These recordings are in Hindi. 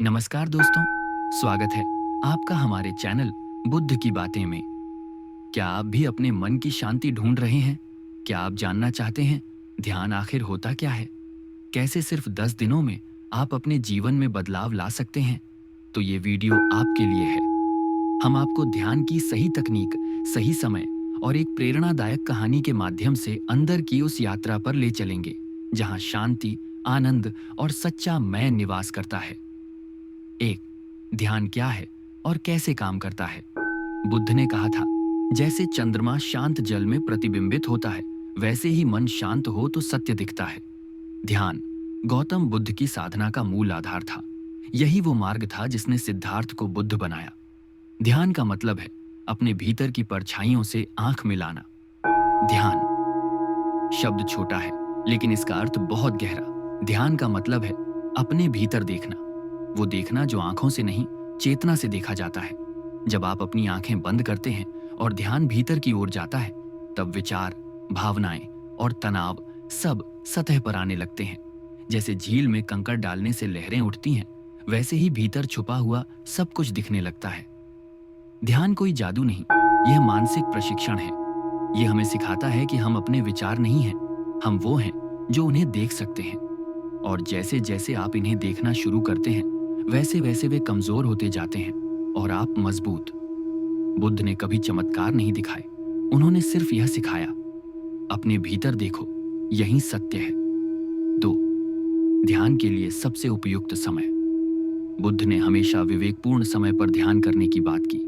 नमस्कार दोस्तों, स्वागत है आपका हमारे चैनल बुद्ध की बातें में। क्या आप भी अपने मन की शांति ढूंढ रहे हैं? क्या आप जानना चाहते हैं ध्यान आखिर होता क्या है? कैसे सिर्फ 10 दिनों में आप अपने जीवन में बदलाव ला सकते हैं? तो ये वीडियो आपके लिए है। हम आपको ध्यान की सही तकनीक, सही समय और एक प्रेरणादायक कहानी के माध्यम से अंदर की उस यात्रा पर ले चलेंगे जहां शांति, आनंद और सच्चा मैं निवास करता है। एक, ध्यान क्या है और कैसे काम करता है? बुद्ध ने कहा था, जैसे चंद्रमा शांत जल में प्रतिबिंबित होता है, वैसे ही मन शांत हो तो सत्य दिखता है। ध्यान गौतम बुद्ध की साधना का मूल आधार था। यही वो मार्ग था जिसने सिद्धार्थ को बुद्ध बनाया। ध्यान का मतलब है अपने भीतर की परछाइयों से आंख मिलाना। ध्यान शब्द छोटा है, लेकिन इसका अर्थ बहुत गहरा। ध्यान का मतलब है अपने भीतर देखना, वो देखना जो आंखों से नहीं, चेतना से देखा जाता है। जब आप अपनी आंखें बंद करते हैं और ध्यान भीतर की ओर जाता है, तब विचार, भावनाएं और तनाव सब सतह पर आने लगते हैं। जैसे झील में कंकड़ डालने से लहरें उठती हैं, वैसे ही भीतर छुपा हुआ सब कुछ दिखने लगता है। ध्यान कोई जादू नहीं, यह मानसिक प्रशिक्षण है। यह हमें सिखाता है कि हम अपने विचार नहीं हैं, हम वो हैं जो उन्हें देख सकते हैं। और जैसे जैसे आप इन्हें देखना शुरू करते हैं, वैसे वैसे वे कमजोर होते जाते हैं और आप मजबूत। बुद्ध ने कभी चमत्कार नहीं दिखाए, उन्होंने सिर्फ यह सिखाया, अपने भीतर देखो, यही सत्य है। 2, ध्यान के लिए सबसे उपयुक्त समय। बुद्ध ने हमेशा विवेकपूर्ण समय पर ध्यान करने की बात की।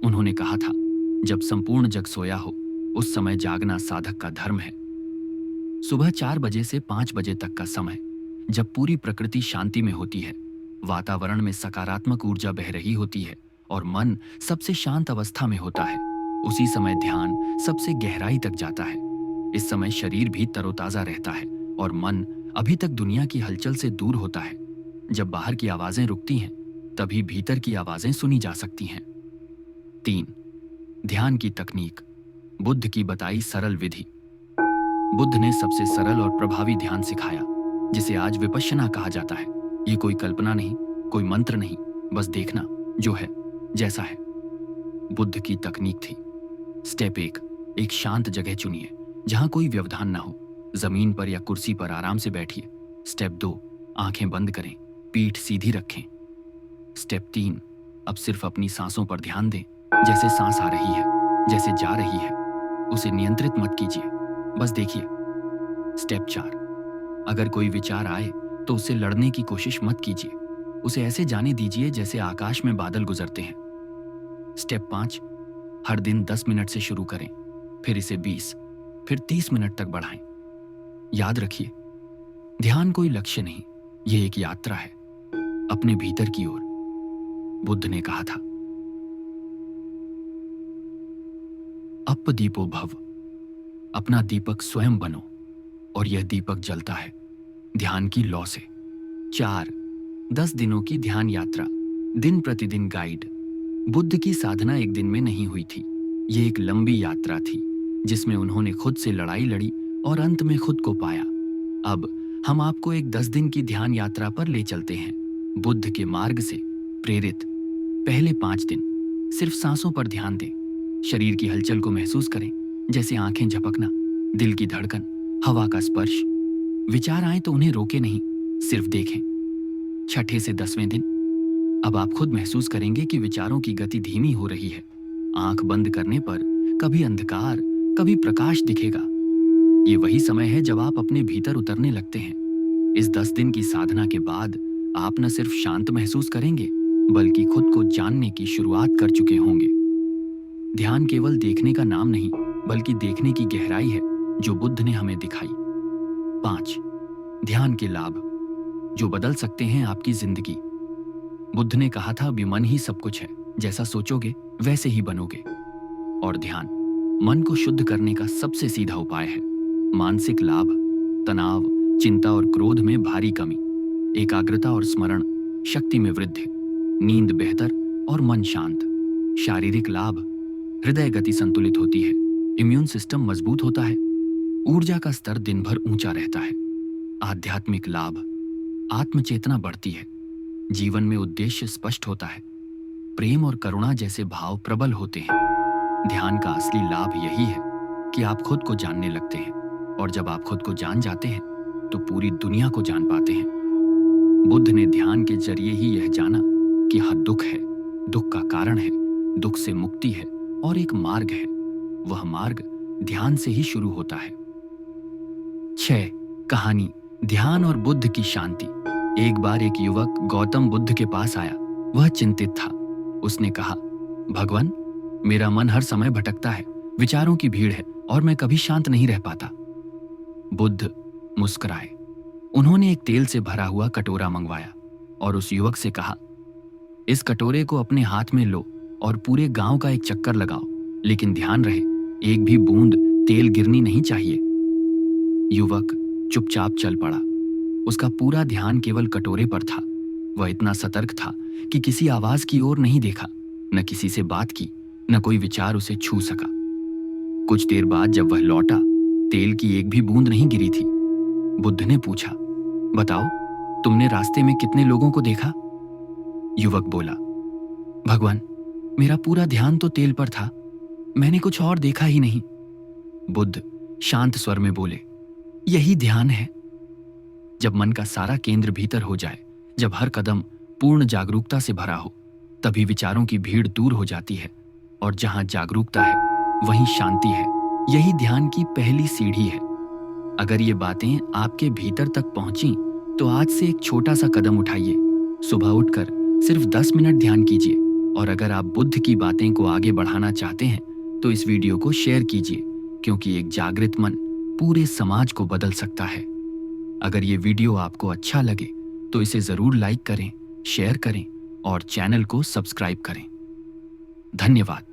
उन्होंने कहा था, जब संपूर्ण जग सोया हो, उस समय जागना साधक का धर्म है। सुबह 4 बजे से 5 बजे तक का समय, जब पूरी प्रकृति शांति में होती है, वातावरण में सकारात्मक ऊर्जा बह रही होती है और मन सबसे शांत अवस्था में होता है, उसी समय ध्यान सबसे गहराई तक जाता है। इस समय शरीर भी तरोताजा रहता है और मन अभी तक दुनिया की हलचल से दूर होता है। जब बाहर की आवाजें रुकती हैं, तभी भीतर की आवाजें सुनी जा सकती हैं। 3, ध्यान की तकनीक, बुद्ध की बताई सरल विधि। बुद्ध ने सबसे सरल और प्रभावी ध्यान सिखाया, जिसे आज विपश्यना कहा जाता है। ये कोई कल्पना नहीं, कोई मंत्र नहीं, बस देखना जो है जैसा है। बुद्ध की तकनीक थी, स्टेप 1, एक शांत जगह चुनिए जहां कोई व्यवधान ना हो। जमीन पर या कुर्सी पर आराम से बैठिए। स्टेप 2, आंखें बंद करें, पीठ सीधी रखें। स्टेप 3, अब सिर्फ अपनी सांसों पर ध्यान दें। जैसे सांस आ रही है, जैसे जा रही है, उसे नियंत्रित मत कीजिए, बस देखिए। स्टेप 4, अगर कोई विचार आए तो उससे लड़ने की कोशिश मत कीजिए, उसे ऐसे जाने दीजिए जैसे आकाश में बादल गुजरते हैं। स्टेप 5, हर दिन 10 मिनट से शुरू करें, फिर इसे 20, फिर 30 मिनट तक बढ़ाएं। याद रखिए, ध्यान कोई लक्ष्य नहीं, यह एक यात्रा है अपने भीतर की ओर। बुद्ध ने कहा था, अप दीपो भव, अपना दीपक स्वयं बनो, और यह दीपक जलता है ध्यान की लौ से। 4, 10 दिनों की ध्यान यात्रा, दिन प्रतिदिन गाइड। बुद्ध की साधना एक दिन में नहीं हुई थी, यह एक लंबी यात्रा थी जिसमें उन्होंने खुद से लड़ाई लड़ी और अंत में खुद को पाया। अब हम आपको एक 10 दिन की ध्यान यात्रा पर ले चलते हैं, बुद्ध के मार्ग से प्रेरित। पहले 5 दिन सिर्फ सांसों पर ध्यान दें, शरीर की हलचल को महसूस करें, जैसे आंखें झपकना, दिल की धड़कन, हवा का स्पर्श। विचार आए तो उन्हें रोके नहीं, सिर्फ देखें। 6 से 10वें दिन, अब आप खुद महसूस करेंगे कि विचारों की गति धीमी हो रही है। आंख बंद करने पर कभी अंधकार, कभी प्रकाश दिखेगा। ये वही समय है जब आप अपने भीतर उतरने लगते हैं। इस 10 दिन की साधना के बाद आप न सिर्फ शांत महसूस करेंगे, बल्कि खुद को जानने की शुरुआत कर चुके होंगे। ध्यान केवल देखने का नाम नहीं, बल्कि देखने की गहराई है जो बुद्ध ने हमें दिखाई। 5, ध्यान के लाभ जो बदल सकते हैं आपकी जिंदगी। बुद्ध ने कहा था, अभी मन ही सब कुछ है, जैसा सोचोगे वैसे ही बनोगे। और ध्यान मन को शुद्ध करने का सबसे सीधा उपाय है। मानसिक लाभ, तनाव, चिंता और क्रोध में भारी कमी, एकाग्रता और स्मरण शक्ति में वृद्धि, नींद बेहतर और मन शांत। शारीरिक लाभ, हृदय गति संतुलित होती है, इम्यून सिस्टम मजबूत होता है, ऊर्जा का स्तर दिन भर ऊंचा रहता है। आध्यात्मिक लाभ, आत्मचेतना बढ़ती है, जीवन में उद्देश्य स्पष्ट होता है। प्रेम और करुणा जैसे भाव प्रबल होते हैं। ध्यान का असली लाभ यही है कि आप खुद को जानने लगते हैं, और जब आप खुद को जान जाते हैं तो पूरी दुनिया को जान पाते हैं। बुद्ध ने ध्यान के जरिए ही यह जाना कि हर दुख है, दुख का कारण है, दुख से मुक्ति है और एक मार्ग है। वह मार्ग ध्यान से ही शुरू होता है। 6. कहानी, ध्यान और बुद्ध की शांति। एक बार एक युवक गौतम बुद्ध के पास आया। वह चिंतित था। उसने कहा, भगवान, मेरा मन हर समय भटकता है, विचारों की भीड़ है और मैं कभी शांत नहीं रह पाता। बुद्ध मुस्कुराए। उन्होंने एक तेल से भरा हुआ कटोरा मंगवाया और उस युवक से कहा, इस कटोरे को अपने हाथ में लो और पूरे गांव का एक चक्कर लगाओ, लेकिन ध्यान रहे एक भी बूंद तेल गिरनी नहीं चाहिए। युवक चुपचाप चल पड़ा। उसका पूरा ध्यान केवल कटोरे पर था। वह इतना सतर्क था कि किसी आवाज की ओर नहीं देखा, न किसी से बात की, न कोई विचार उसे छू सका। कुछ देर बाद जब वह लौटा, तेल की एक भी बूंद नहीं गिरी थी। बुद्ध ने पूछा, बताओ, तुमने रास्ते में कितने लोगों को देखा? युवक बोला, भगवान, मेरा पूरा ध्यान तो तेल पर था, मैंने कुछ और देखा ही नहीं। बुद्ध शांत स्वर में बोले, यही ध्यान है। जब मन का सारा केंद्र भीतर हो जाए, जब हर कदम पूर्ण जागरूकता से भरा हो, तभी विचारों की भीड़ दूर हो जाती है, और जहां जागरूकता है वहीं शांति है। यही ध्यान की पहली सीढ़ी है। अगर ये बातें आपके भीतर तक पहुंची तो आज से एक छोटा सा कदम उठाइए। सुबह उठकर सिर्फ 10 मिनट ध्यान कीजिए, और अगर आप बुद्ध की बातें को आगे बढ़ाना चाहते हैं तो इस वीडियो को शेयर कीजिए, क्योंकि एक जागृत मन पूरे समाज को बदल सकता है। अगर ये वीडियो आपको अच्छा लगे तो इसे जरूर लाइक करें, शेयर करें और चैनल को सब्सक्राइब करें। धन्यवाद।